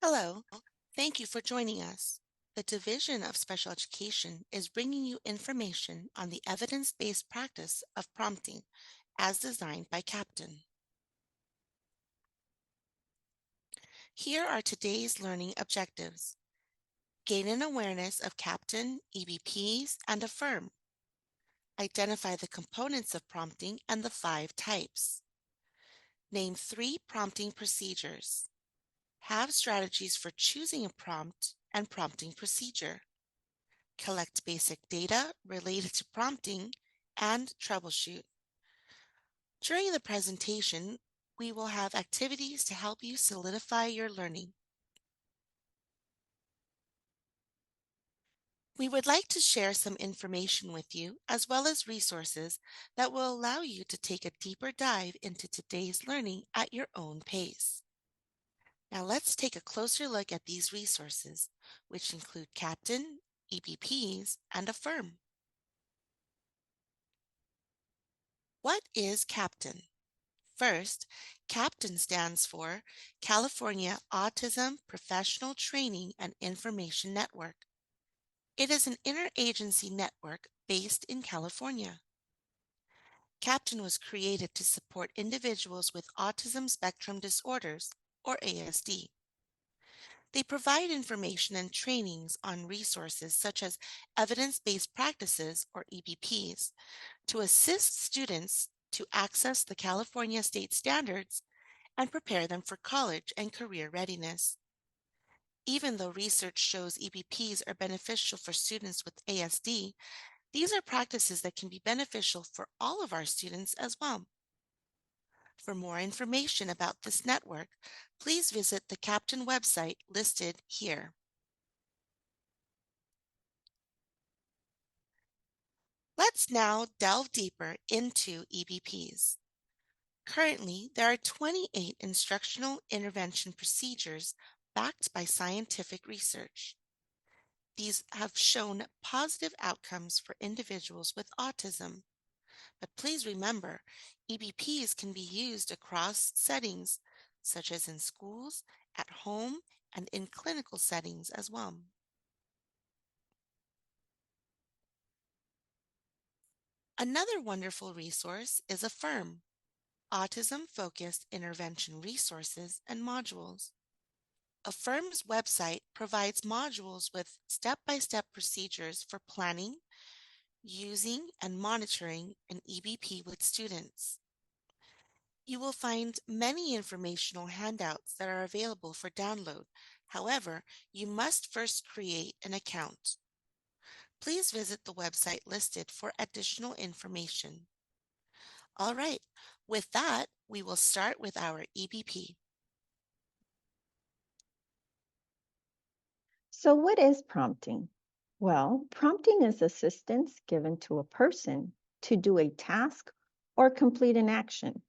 Hello, thank you for joining us. The Division of Special Education is bringing you information on the evidence-based practice of prompting as designed by Captain. Here are today's learning objectives. Gain an awareness of Captain, EBPs, and Affirm. Identify the components of prompting and the 5 types. Name 3 prompting procedures. Have strategies for choosing a prompt and prompting procedure. Collect basic data related to prompting, and troubleshoot. During the presentation, we will have activities to help you solidify your learning. We would like to share some information with you as well as resources that will allow you to take a deeper dive into today's learning at your own pace. Now let's take a closer look at these resources, which include Captain, EBPs, and Affirm. What is Captain? First, CAPTAIN stands for California Autism Professional Training and Information Network. It is an interagency network based in California. CAPTAIN was created to support individuals with autism spectrum disorders, or ASD. They provide information and trainings on resources such as evidence-based practices, or EBPs, to assist students to access the California state standards and prepare them for college and career readiness. Even though research shows EBPs are beneficial for students with ASD, these are practices that can be beneficial for all of our students as well. For more information about this network, please visit the Captain website listed here. Let's now delve deeper into EBPs. Currently, there are 28 instructional intervention procedures backed by scientific research. These have shown positive outcomes for individuals with autism. But please remember, EBPs can be used across settings, such as in schools, at home, and in clinical settings as well. Another wonderful resource is Affirm, autism-focused intervention resources and modules. Affirm's website provides modules with step-by-step procedures for planning, using, and monitoring an EBP with students. You will find many informational handouts that are available for download. However, you must first create an account. Please visit the website listed for additional information. All right, with that, we will start with our EBP. So, what is prompting? Well, prompting is assistance given to a person to do a task or complete an action.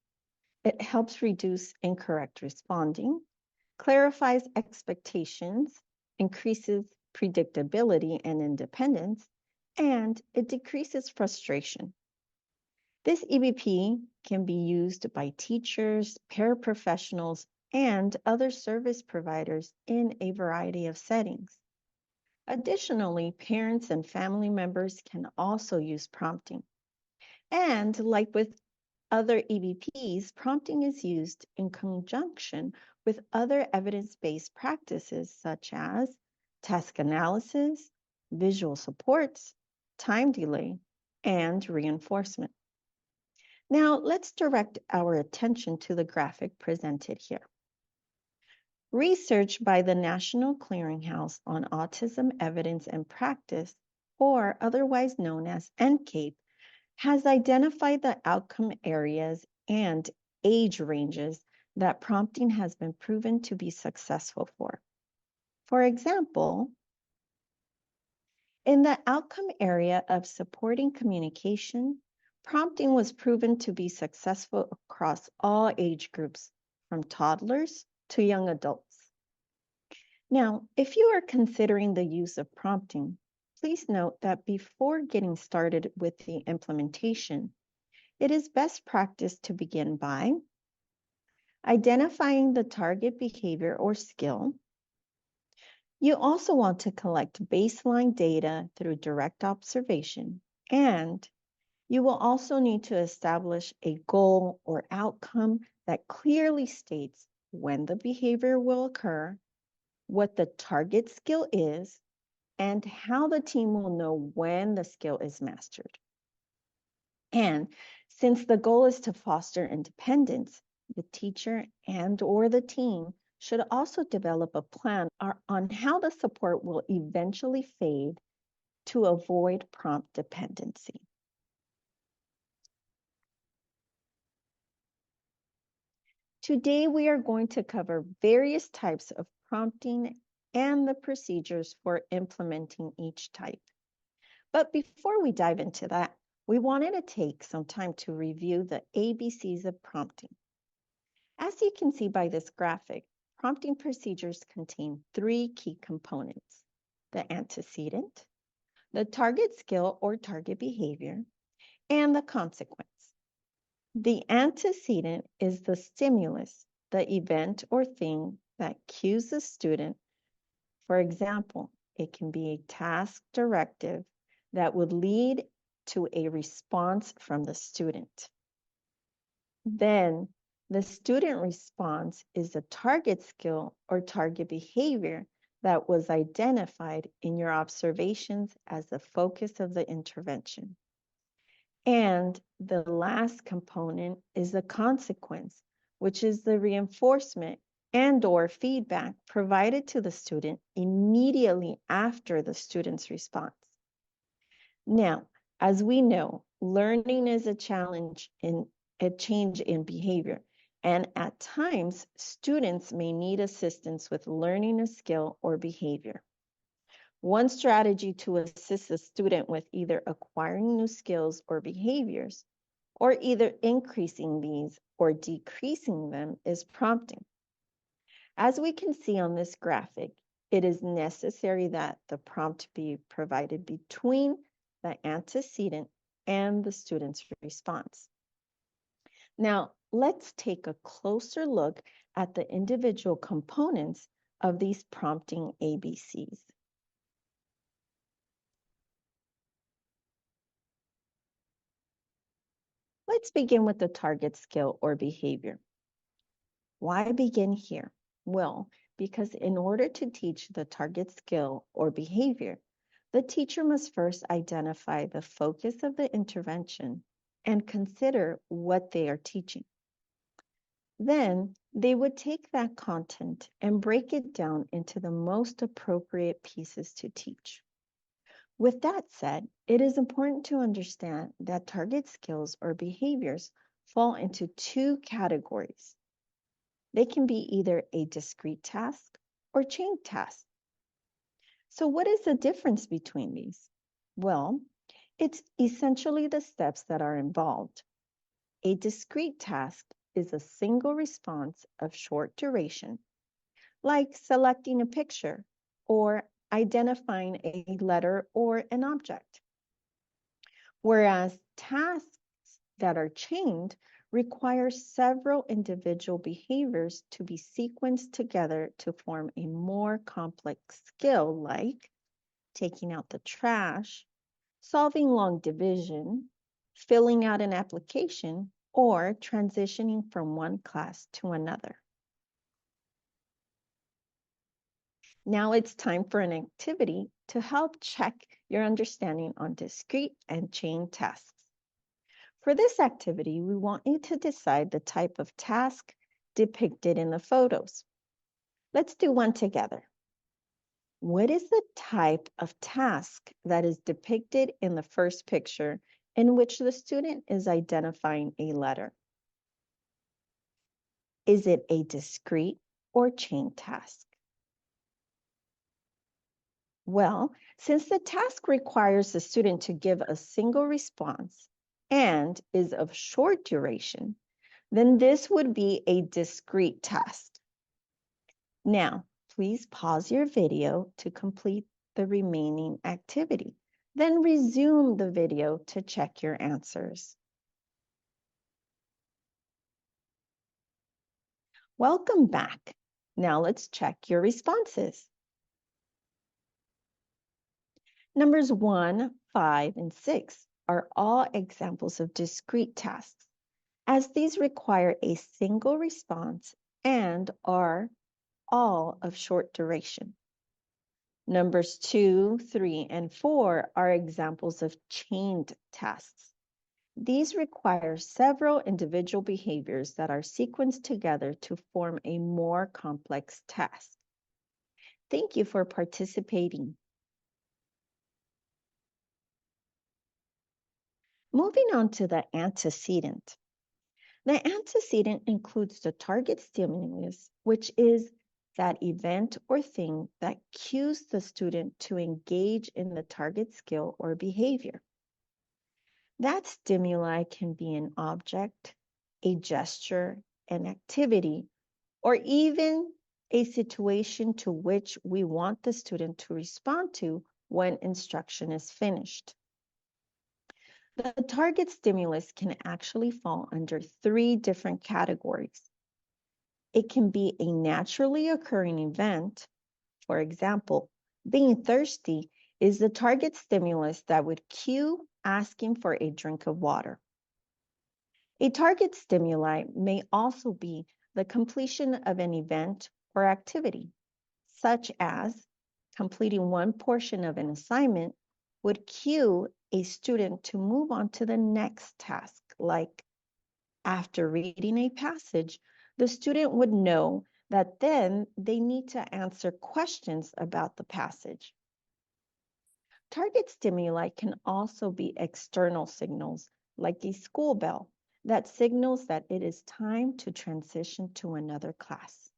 It helps reduce incorrect responding, clarifies expectations, increases predictability and independence, and it decreases frustration. This EBP can be used by teachers, paraprofessionals, and other service providers in a variety of settings. Additionally, parents and family members can also use prompting. And like with other EBPs, prompting is used in conjunction with other evidence-based practices such as task analysis, visual supports, time delay, and reinforcement. Now, let's direct our attention to the graphic presented here. Research by the National Clearinghouse on Autism Evidence and Practice, or otherwise known as NCAPE, has identified the outcome areas and age ranges that prompting has been proven to be successful for. For example, in the outcome area of supporting communication, prompting was proven to be successful across all age groups, from toddlers to young adults. Now, if you are considering the use of prompting, please note that before getting started with the implementation, it is best practice to begin by identifying the target behavior or skill, You also want to collect baseline data through direct observation, and you will also need to establish a goal or outcome that clearly states when the behavior will occur, what the target skill is, and how the team will know when the skill is mastered. And since the goal is to foster independence, the teacher and or the team should also develop a plan on how the support will eventually fade to avoid prompt dependency. Today, we are going to cover various types of prompting and the procedures for implementing each type. But before we dive into that, we wanted to take some time to review the ABCs of prompting. As you can see by this graphic, prompting procedures contain three key components: the antecedent, the target skill or target behavior, and the consequence. The antecedent is the stimulus, the event or thing that cues the student. For example, it can be a task directive that would lead to a response from the student. Then the student response is the target skill or target behavior that was identified in your observations as the focus of the intervention. And the last component is the consequence, which is the reinforcement and or feedback provided to the student immediately after the student's response. Now, as we know, learning is a change in behavior, and at times, students may need assistance with learning a skill or behavior. One strategy to assist a student with either acquiring new skills or behaviors, or either increasing these or decreasing them, is prompting. As we can see on this graphic, it is necessary that the prompt be provided between the antecedent and the student's response. Now, let's take a closer look at the individual components of these prompting ABCs. Let's begin with the target skill or behavior. Why begin here? Well, because in order to teach the target skill or behavior, the teacher must first identify the focus of the intervention and consider what they are teaching. Then they would take that content and break it down into the most appropriate pieces to teach. With that said, it is important to understand that target skills or behaviors fall into two categories. They can be either a discrete task or chain task. So what is the difference between these? Well, it's essentially the steps that are involved. A discrete task is a single response of short duration, like selecting a picture or identifying a letter or an object. Whereas tasks that are chained require several individual behaviors to be sequenced together to form a more complex skill, like taking out the trash, solving long division, filling out an application, or transitioning from one class to another. Now it's time for an activity to help check your understanding on discrete and chain tasks. For this activity, we want you to decide the type of task depicted in the photos. Let's do one together. What is the type of task that is depicted in the first picture in which the student is identifying a letter? Is it a discrete or chain task? Well, since the task requires the student to give a single response and is of short duration, then this would be a discrete task. Now, please pause your video to complete the remaining activity. Then resume the video to check your answers. Welcome back. Now let's check your responses. Numbers 1, 5, and 6 are all examples of discrete tasks, as these require a single response and are all of short duration. Numbers 2, 3, and 4 are examples of chained tasks. These require several individual behaviors that are sequenced together to form a more complex task. Thank you for participating. Moving on to the antecedent. The antecedent includes the target stimulus, which is that event or thing that cues the student to engage in the target skill or behavior. That stimuli can be an object, a gesture, an activity, or even a situation to which we want the student to respond to when instruction is finished. The target stimulus can actually fall under 3 different categories. It can be a naturally occurring event. For example, being thirsty is the target stimulus that would cue asking for a drink of water. A target stimuli may also be the completion of an event or activity, such as completing one portion of an assignment would cue a student to move on to the next task, like after reading a passage, the student would know that then they need to answer questions about the passage. Target stimuli can also be external signals, like a school bell, that signals that it is time to transition to another class.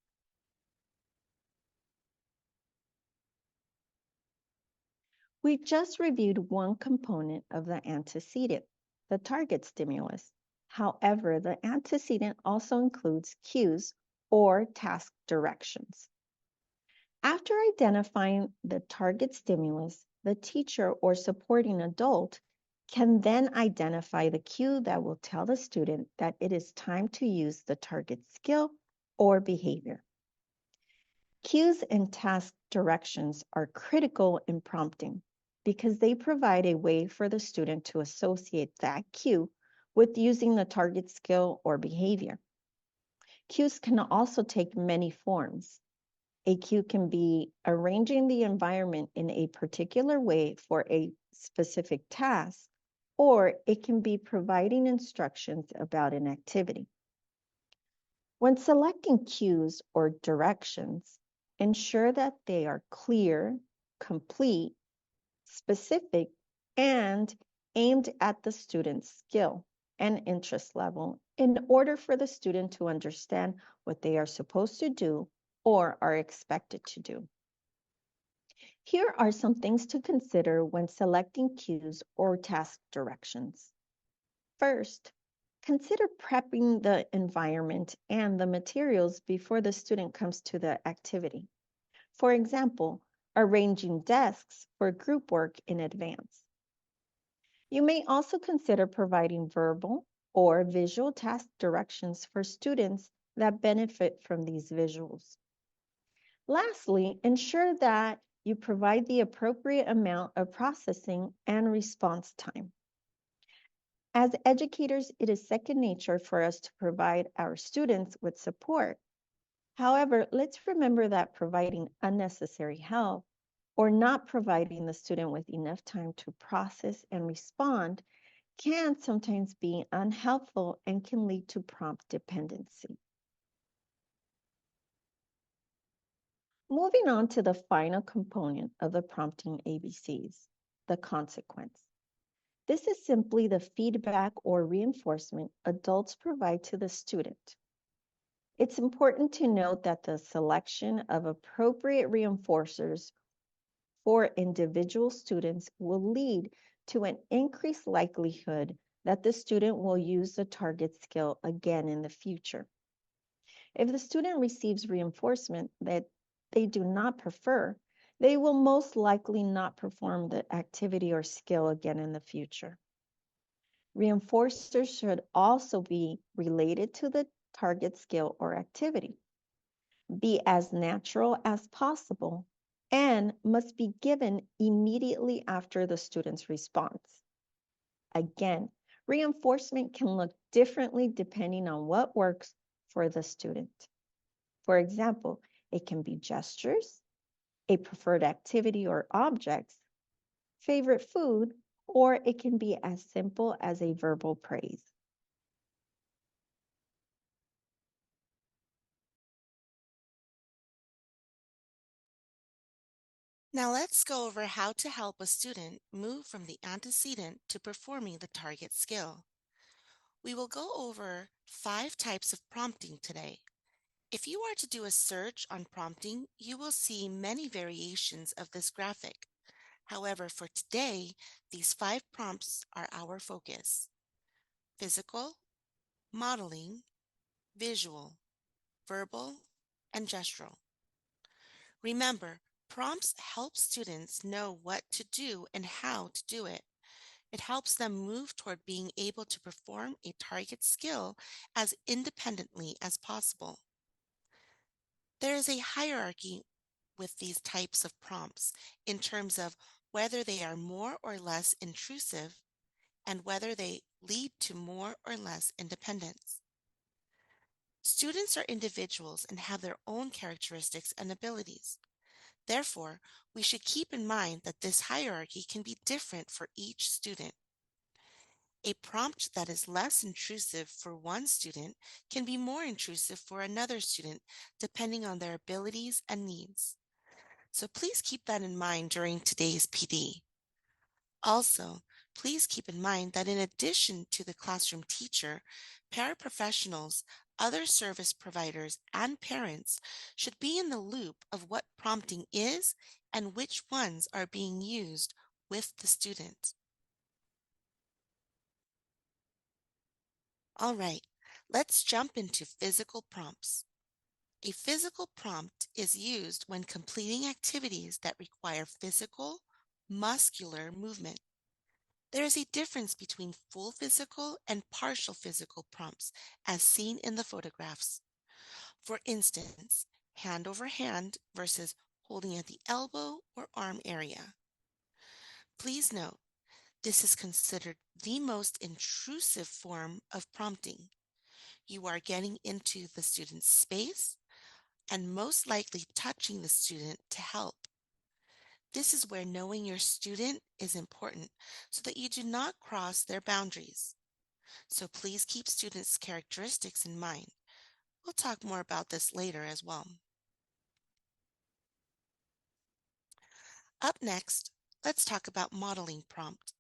We just reviewed one component of the antecedent, the target stimulus. However, the antecedent also includes cues or task directions. After identifying the target stimulus, the teacher or supporting adult can then identify the cue that will tell the student that it is time to use the target skill or behavior. Cues and task directions are critical in prompting because they provide a way for the student to associate that cue with using the target skill or behavior. Cues can also take many forms. A cue can be arranging the environment in a particular way for a specific task, or it can be providing instructions about an activity. When selecting cues or directions, ensure that they are clear, complete, specific, and aimed at the student's skill and interest level in order for the student to understand what they are supposed to do or are expected to do. Here are some things to consider when selecting cues or task directions. First, consider prepping the environment and the materials before the student comes to the activity. For example, arranging desks for group work in advance. You may also consider providing verbal or visual task directions for students that benefit from these visuals. Lastly, ensure that you provide the appropriate amount of processing and response time. As educators, it is second nature for us to provide our students with support. However, let's remember that providing unnecessary help or not providing the student with enough time to process and respond can sometimes be unhelpful and can lead to prompt dependency. Moving on to the final component of the prompting ABCs, the consequence. This is simply the feedback or reinforcement adults provide to the student. It's important to note that the selection of appropriate reinforcers for individual students will lead to an increased likelihood that the student will use the target skill again in the future. If the student receives reinforcement that they do not prefer, they will most likely not perform the activity or skill again in the future. Reinforcers should also be related to the target skill or activity. Be as natural as possible and must be given immediately after the student's response. Again, reinforcement can look differently depending on what works for the student. For example, it can be gestures, a preferred activity or objects, favorite food, or it can be as simple as a verbal praise. Now let's go over how to help a student move from the antecedent to performing the target skill. We will go over 5 types of prompting today. If you are to do a search on prompting, you will see many variations of this graphic. However, for today, these 5 prompts are our focus: physical, modeling, visual, verbal, and gestural. Remember, prompts help students know what to do and how to do it. It helps them move toward being able to perform a target skill as independently as possible. There is a hierarchy with these types of prompts in terms of whether they are more or less intrusive and whether they lead to more or less independence. Students are individuals and have their own characteristics and abilities. Therefore, we should keep in mind that this hierarchy can be different for each student. A prompt that is less intrusive for one student can be more intrusive for another student, depending on their abilities and needs. So please keep that in mind during today's PD. Also, please keep in mind that in addition to the classroom teacher, paraprofessionals, other service providers, and parents should be in the loop of what prompting is and which ones are being used with the student. All right, let's jump into physical prompts. A physical prompt is used when completing activities that require physical, muscular movement. There is a difference between full physical and partial physical prompts, as seen in the photographs. For instance, hand over hand versus holding at the elbow or arm area. Please note, this is considered the most intrusive form of prompting. You are getting into the student's space and most likely touching the student to help. This is where knowing your student is important so that you do not cross their boundaries. So please keep students' characteristics in mind. We'll talk more about this later as well. Up next, let's talk about modeling prompt.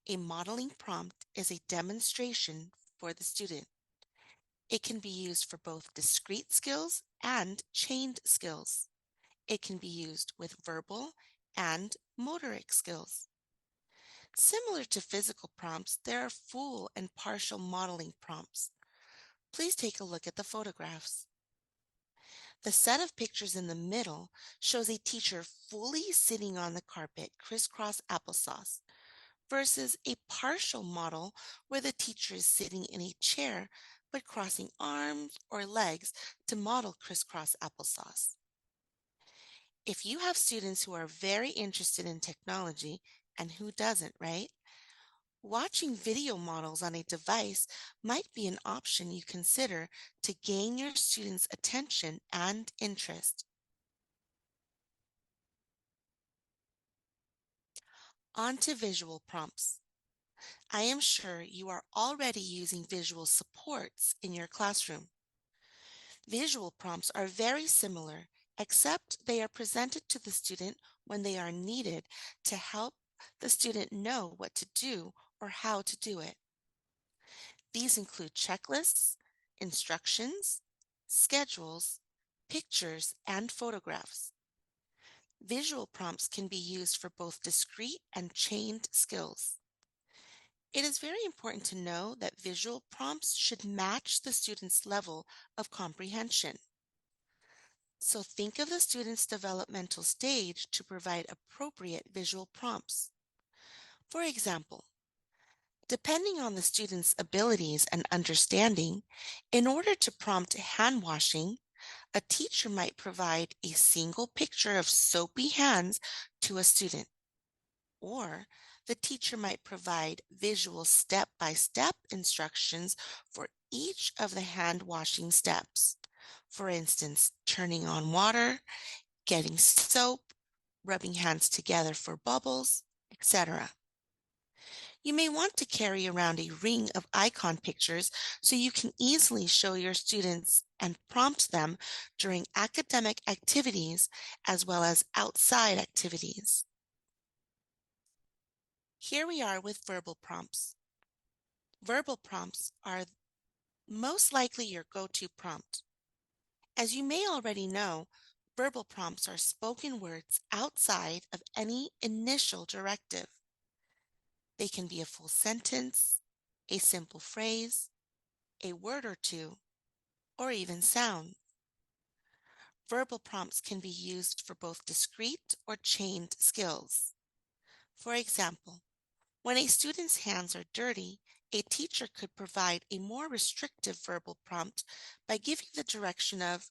A modeling prompt is a demonstration for the student. It can be used for both discrete skills and chained skills. It can be used with verbal and motoric skills. Similar to physical prompts, there are full and partial modeling prompts. Please take a look at the photographs. The set of pictures in the middle shows a teacher fully sitting on the carpet, crisscross applesauce, versus a partial model where the teacher is sitting in a chair but crossing arms or legs to model crisscross applesauce. If you have students who are very interested in technology, and who doesn't, right? Watching video models on a device might be an option you consider to gain your students' attention and interest. On to visual prompts. I am sure you are already using visual supports in your classroom. Visual prompts are very similar, except they are presented to the student when they are needed to help the student know what to do or how to do it. These include checklists, instructions, schedules, pictures, and photographs. Visual prompts can be used for both discrete and chained skills. It is very important to know that visual prompts should match the student's level of comprehension. So think of the student's developmental stage to provide appropriate visual prompts. For example, depending on the student's abilities and understanding, in order to prompt hand washing, A teacher might provide a single picture of soapy hands to a student, or the teacher might provide visual step-by-step instructions for each of the hand washing steps. For instance, turning on water, getting soap, rubbing hands together for bubbles, etc. You may want to carry around a ring of icon pictures so you can easily show your students and prompt them during academic activities as well as outside activities. Here we are with verbal prompts. Verbal prompts are most likely your go-to prompt. As you may already know, verbal prompts are spoken words outside of any initial directive. They can be a full sentence, a simple phrase, a word or two, or even sound. Verbal prompts can be used for both discrete or chained skills. For example, when a student's hands are dirty, a teacher could provide a more restrictive verbal prompt by giving the direction of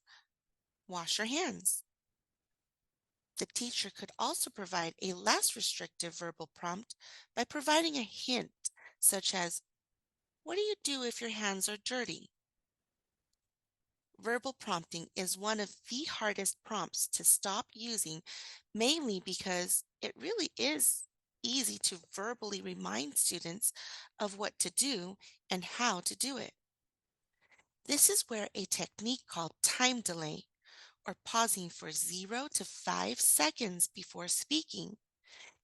wash your hands. The teacher could also provide a less restrictive verbal prompt by providing a hint, such as, what do you do if your hands are dirty? Verbal prompting is one of the hardest prompts to stop using, mainly because it really is easy to verbally remind students of what to do and how to do it. This is where a technique called time delay, or pausing for 0 to 5 seconds before speaking,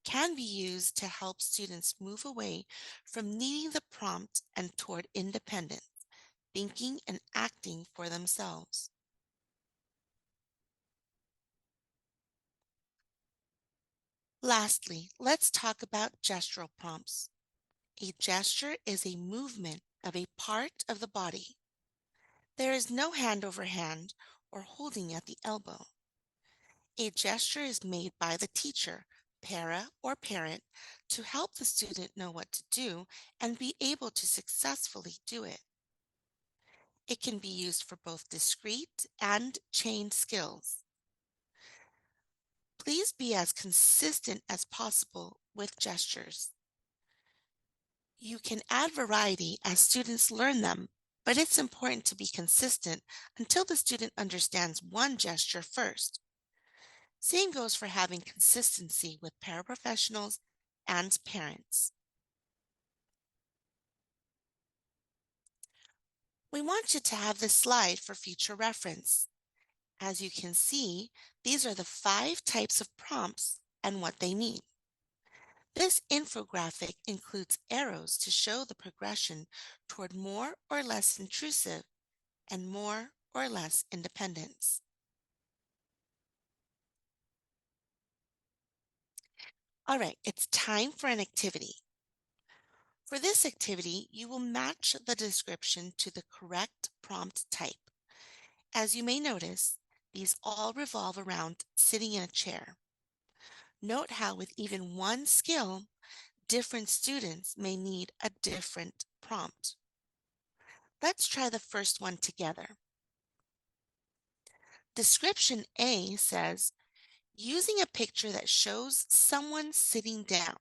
can be used to help students move away from needing the prompt and toward independence, thinking and acting for themselves. Lastly, let's talk about gestural prompts. A gesture is a movement of a part of the body. There is no hand over hand or holding at the elbow. A gesture is made by the teacher, para, or parent to help the student know what to do and be able to successfully do it. It can be used for both discrete and chained skills. Please be as consistent as possible with gestures. You can add variety as students learn them, but it's important to be consistent until the student understands one gesture first. Same goes for having consistency with paraprofessionals and parents. We want you to have this slide for future reference. As you can see, these are the 5 types of prompts and what they mean. This infographic includes arrows to show the progression toward more or less intrusive and more or less independence. All right, it's time for an activity. For this activity, you will match the description to the correct prompt type. As you may notice, these all revolve around sitting in a chair. Note how with even one skill, different students may need a different prompt. Let's try the first one together. Description A says, using a picture that shows someone sitting down.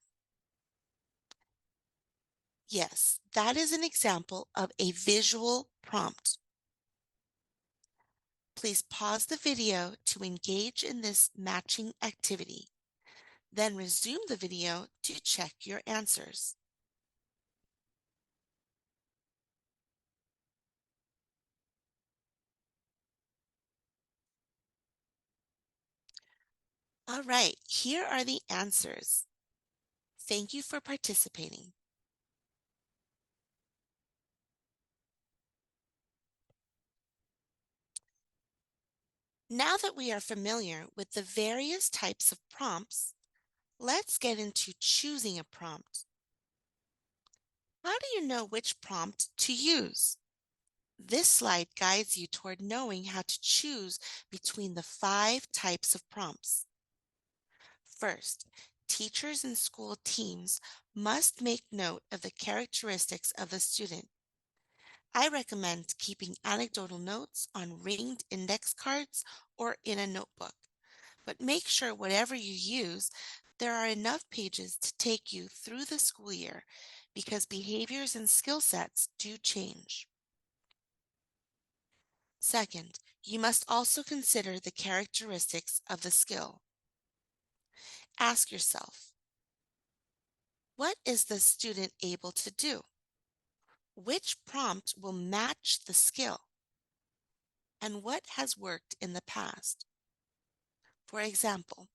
Yes, that is an example of a visual prompt. Please pause the video to engage in this matching activity. Then resume the video to check your answers. All right, here are the answers. Thank you for participating. Now that we are familiar with the various types of prompts, let's get into choosing a prompt. How do you know which prompt to use? This slide guides you toward knowing how to choose between the 5 types of prompts. First, teachers and school teams must make note of the characteristics of the student. I recommend keeping anecdotal notes on ringed index cards or in a notebook, but make sure whatever you use, there are enough pages to take you through the school year because behaviors and skill sets do change. Second, you must also consider the characteristics of the skill. Ask yourself, what is the student able to do? Which prompt will match the skill? And what has worked in the past? For example,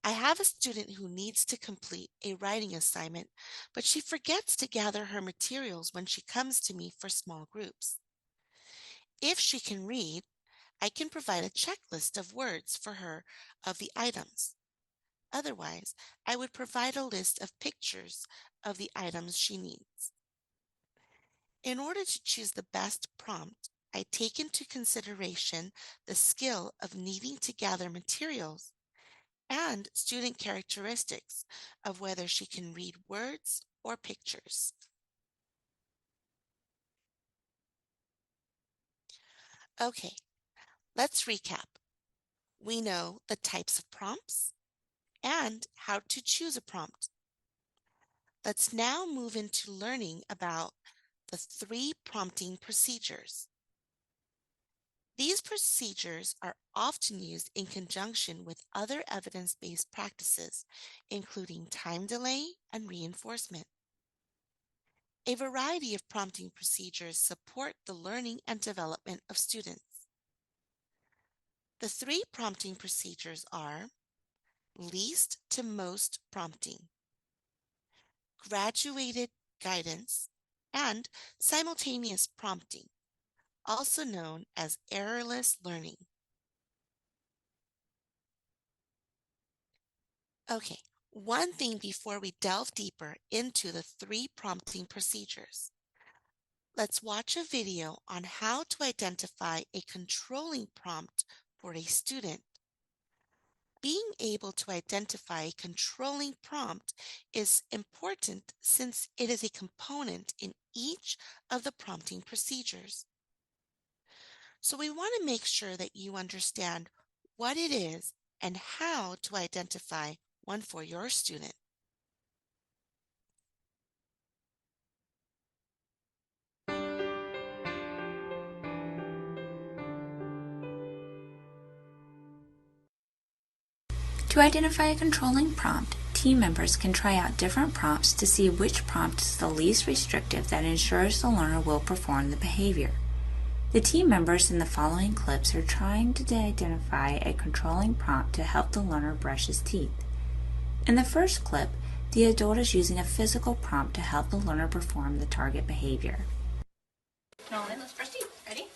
I have a student who needs to complete a writing assignment, but she forgets to gather her materials when she comes to me for small groups. If she can read, I can provide a checklist of words for her of the items. Otherwise, I would provide a list of pictures of the items she needs. In order to choose the best prompt, I take into consideration the skill of needing to gather materials and student characteristics of whether she can read words or pictures. Okay, let's recap. We know the types of prompts and how to choose a prompt. Let's now move into learning about the 3 prompting procedures. These procedures are often used in conjunction with other evidence-based practices, including time delay and reinforcement. A variety of prompting procedures support the learning and development of students. The 3 prompting procedures are least to most prompting, graduated guidance, and simultaneous prompting, also known as errorless learning. Okay, one thing before we delve deeper into the 3 prompting procedures. Let's watch a video on how to identify a controlling prompt for a student. Being able to identify a controlling prompt is important since it is a component in each of the prompting procedures. So we want to make sure that you understand what it is and how to identify one for your student. To identify a controlling prompt, team members can try out different prompts to see which prompt is the least restrictive that ensures the learner will perform the behavior. The team members in the following clips are trying to identify a controlling prompt to help the learner brush his teeth. In the first clip, the adult is using a physical prompt to help the learner perform the target behavior. Nolan, let's brush teeth. Ready?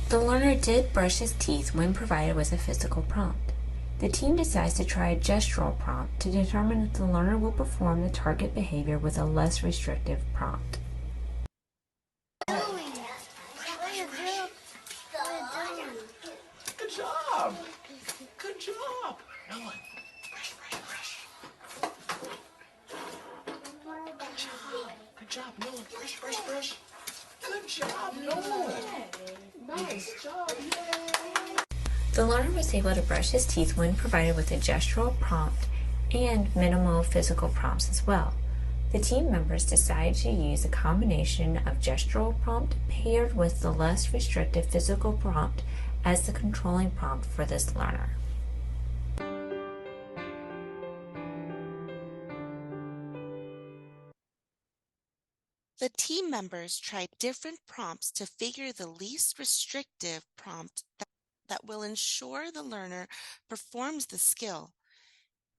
The learner did brush his teeth when provided with a physical prompt. The team decides to try a gestural prompt to determine if the learner will perform the target behavior with a less restrictive prompt. Good job. Good job. Nolan, brush, brush, brush. Good job. Good job, Nolan. Brush, brush, brush. Good job, Nolan. Nice job. Yay. The learner was able to brush his teeth when provided with a gestural prompt and minimal physical prompts as well. The team members decided to use a combination of gestural prompt paired with the less restrictive physical prompt as the controlling prompt for this learner. The team members tried different prompts to figure the least restrictive prompt that will ensure the learner performs the skill.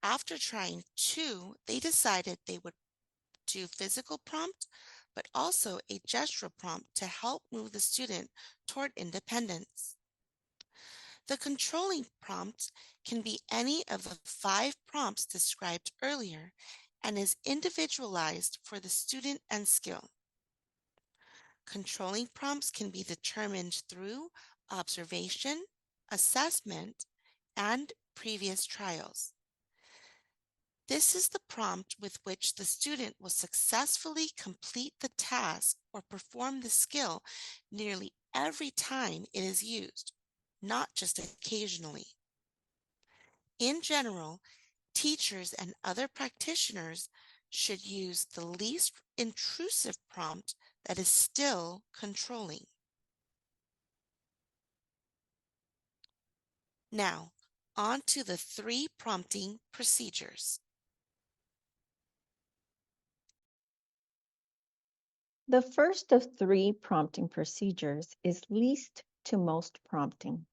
After trying 2, they decided they would do physical prompt, but also a gestural prompt to help move the student toward independence. The controlling prompt can be any of the 5 prompts described earlier and is individualized for the student and skill. Controlling prompts can be determined through observation, assessment, and previous trials. This is the prompt with which the student will successfully complete the task or perform the skill nearly every time it is used, not just occasionally. In general, teachers and other practitioners should use the least intrusive prompt that is still controlling. Now, on to the 3 prompting procedures. The first of 3 prompting procedures is least to most prompting.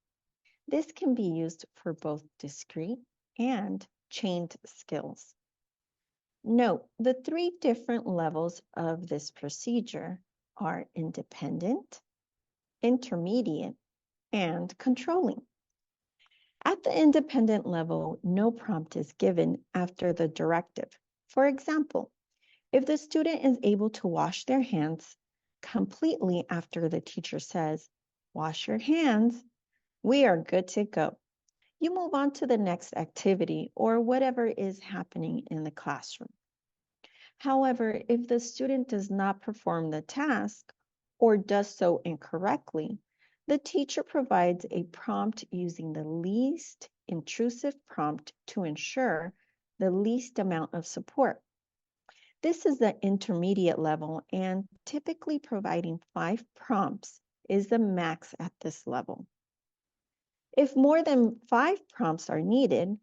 This can be used for both discrete and chained skills. Note, the 3 different levels of this procedure are independent, intermediate, and controlling. At the independent level, no prompt is given after the directive. For example, if the student is able to wash their hands completely after the teacher says, "Wash your hands," we are good to go. You move on to the next activity or whatever is happening in the classroom. However, if the student does not perform the task or does so incorrectly, the teacher provides a prompt using the least intrusive prompt to ensure the least amount of support. This is the intermediate level, and typically providing 5 prompts is the max at this level. If more than 5 prompts are needed,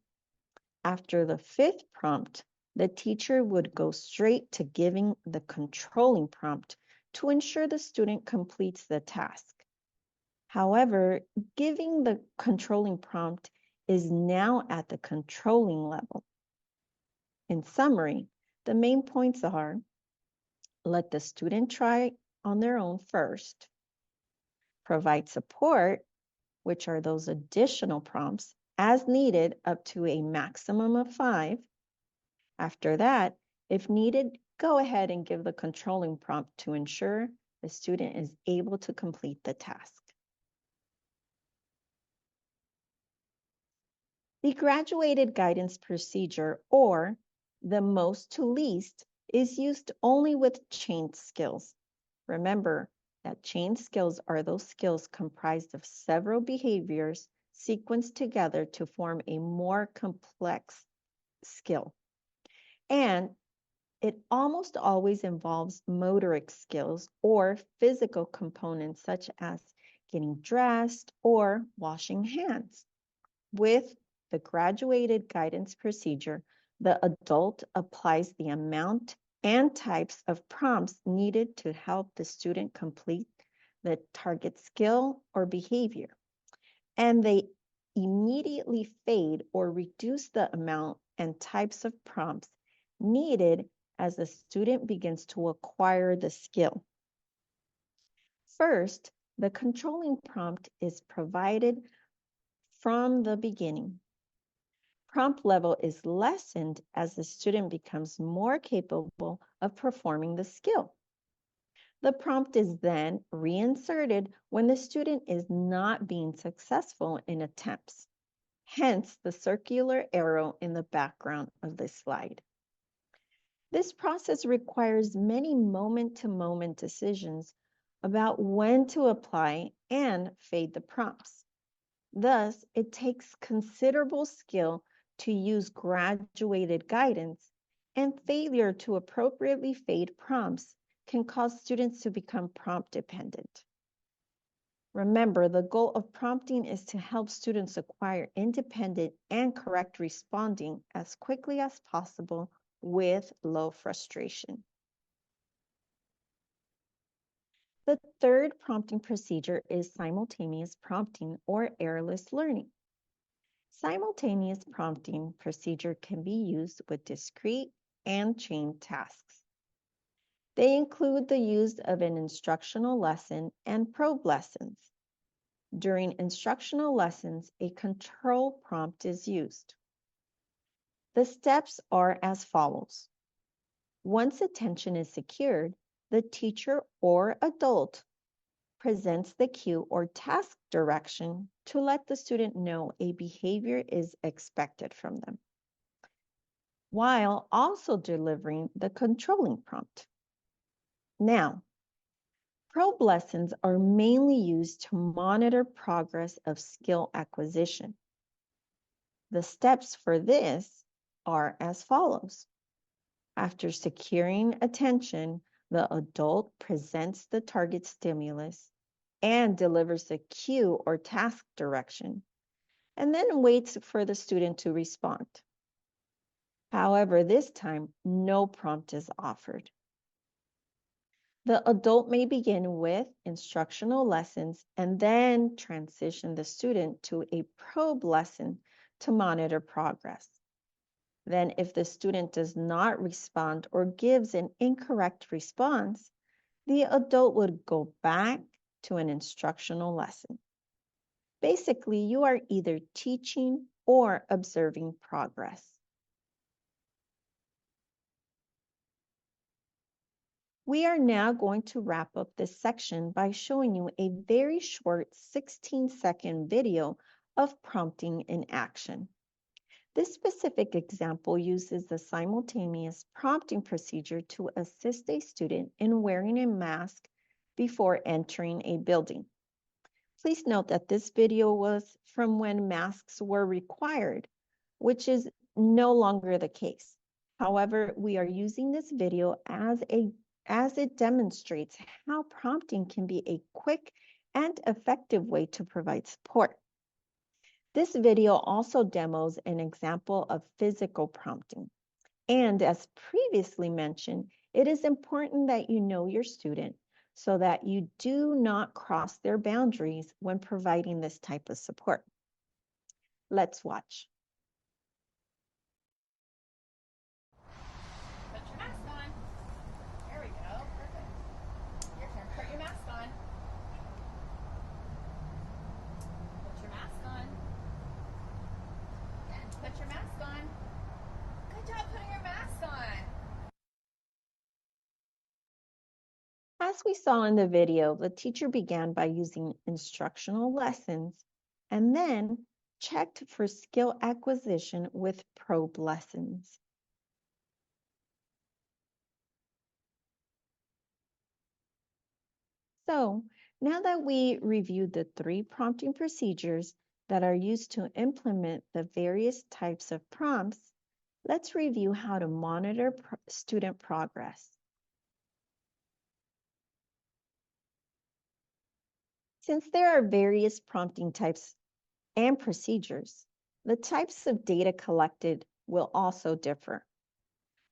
after the 5th prompt, the teacher would go straight to giving the controlling prompt to ensure the student completes the task. However, giving the controlling prompt is now at the controlling level. In summary, the main points are: let the student try on their own first, provide support, which are those additional prompts, as needed up to a maximum of 5. After that, if needed, go ahead and give the controlling prompt to ensure the student is able to complete the task. The graduated guidance procedure, or the most to least, is used only with chained skills. Remember that chained skills are those skills comprised of several behaviors sequenced together to form a more complex skill. And it almost always involves motoric skills or physical components such as getting dressed or washing hands. With the graduated guidance procedure, the adult applies the amount and types of prompts needed to help the student complete the target skill or behavior. And they immediately fade or reduce the amount and types of prompts needed as the student begins to acquire the skill. First, the controlling prompt is provided from the beginning. Prompt level is lessened as the student becomes more capable of performing the skill. The prompt is then reinserted when the student is not being successful in attempts, hence the circular arrow in the background of this slide. This process requires many moment-to-moment decisions about when to apply and fade the prompts. Thus, it takes considerable skill to use graduated guidance, and failure to appropriately fade prompts can cause students to become prompt dependent. Remember, the goal of prompting is to help students acquire independent and correct responding as quickly as possible with low frustration. The third prompting procedure is simultaneous prompting or errorless learning. Simultaneous prompting procedure can be used with discrete and chained tasks. They include the use of an instructional lesson and probe lessons. During instructional lessons, a control prompt is used. The steps are as follows. Once attention is secured, the teacher or adult presents the cue or task direction to let the student know a behavior is expected from them. while also delivering the controlling prompt. Now, probe lessons are mainly used to monitor progress of skill acquisition. The steps for this are as follows. After securing attention, the adult presents the target stimulus and delivers the cue or task direction, and then waits for the student to respond. However, this time, no prompt is offered. The adult may begin with instructional lessons and then transition the student to a probe lesson to monitor progress. Then, if the student does not respond or gives an incorrect response, the adult would go back to an instructional lesson. Basically, you are either teaching or observing progress. We are now going to wrap up this section by showing you a very short 16-second video of prompting in action. This specific example uses the simultaneous prompting procedure to assist a student in wearing a mask before entering a building. Please note that this video was from when masks were required, which is no longer the case. However, we are using this video as it demonstrates how prompting can be a quick and effective way to provide support. This video also demos an example of physical prompting. And as previously mentioned, it is important that you know your student so that you do not cross their boundaries when providing this type of support. Let's watch. Put your mask on. There we go. Perfect. Your turn. Put your mask on. Put your mask on. Again. Put your mask on. Good job putting your mask on. As we saw in the video, the teacher began by using instructional lessons and then checked for skill acquisition with probe lessons. So now that we reviewed the 3 prompting procedures that are used to implement the various types of prompts, let's review how to monitor student progress. Since there are various prompting types and procedures, the types of data collected will also differ.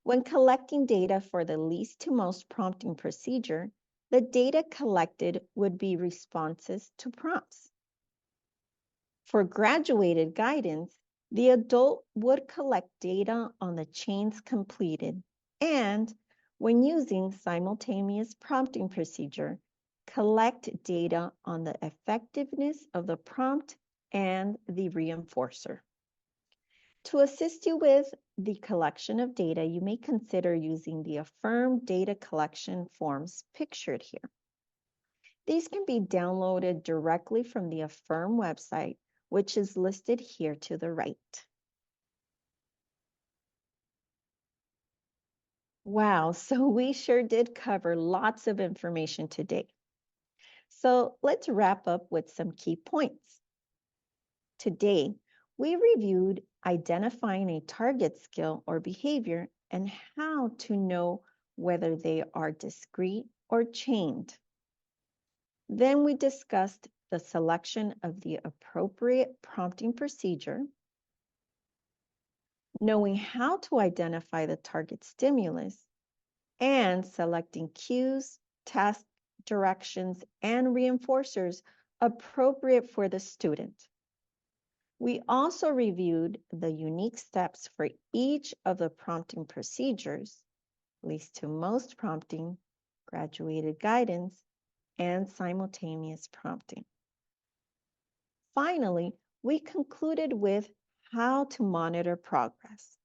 When collecting data for the least to most prompting procedure, the data collected would be responses to prompts. For graduated guidance, the adult would collect data on the chains completed and, when using simultaneous prompting procedure, collect data on the effectiveness of the prompt and the reinforcer. To assist you with the collection of data, you may consider using the Affirm data collection forms pictured here. These can be downloaded directly from the Affirm website, which is listed here to the right. Wow, so we sure did cover lots of information today. So let's wrap up with some key points. Today, we reviewed identifying a target skill or behavior and how to know whether they are discrete or chained. Then we discussed the selection of the appropriate prompting procedure, knowing how to identify the target stimulus, and selecting cues, task directions, and reinforcers appropriate for the student. We also reviewed the unique steps for each of the prompting procedures, least to most prompting, graduated guidance, and simultaneous prompting. Finally, we concluded with how to monitor progress.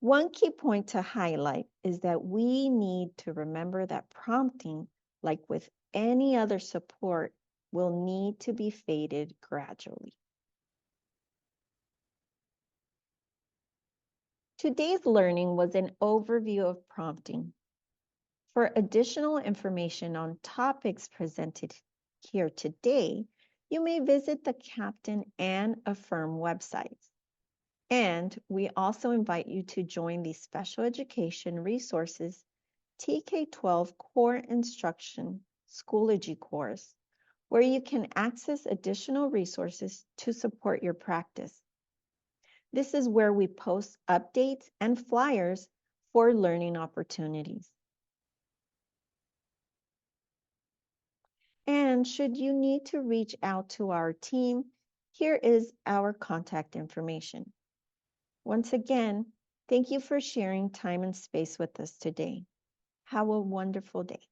One key point to highlight is that we need to remember that prompting, like with any other support, will need to be fed gradually. Today's learning was an overview of prompting. For additional information on topics presented here today, you may visit the Captain and Affirm websites. And we also invite you to join the Special Education Resources TK-12 Core Instruction Schoology course, where you can access additional resources to support your practice. This is where we post updates and flyers for learning opportunities. And should you need to reach out to our team, here is our contact information. Once again, thank you for sharing time and space with us today. Have a wonderful day.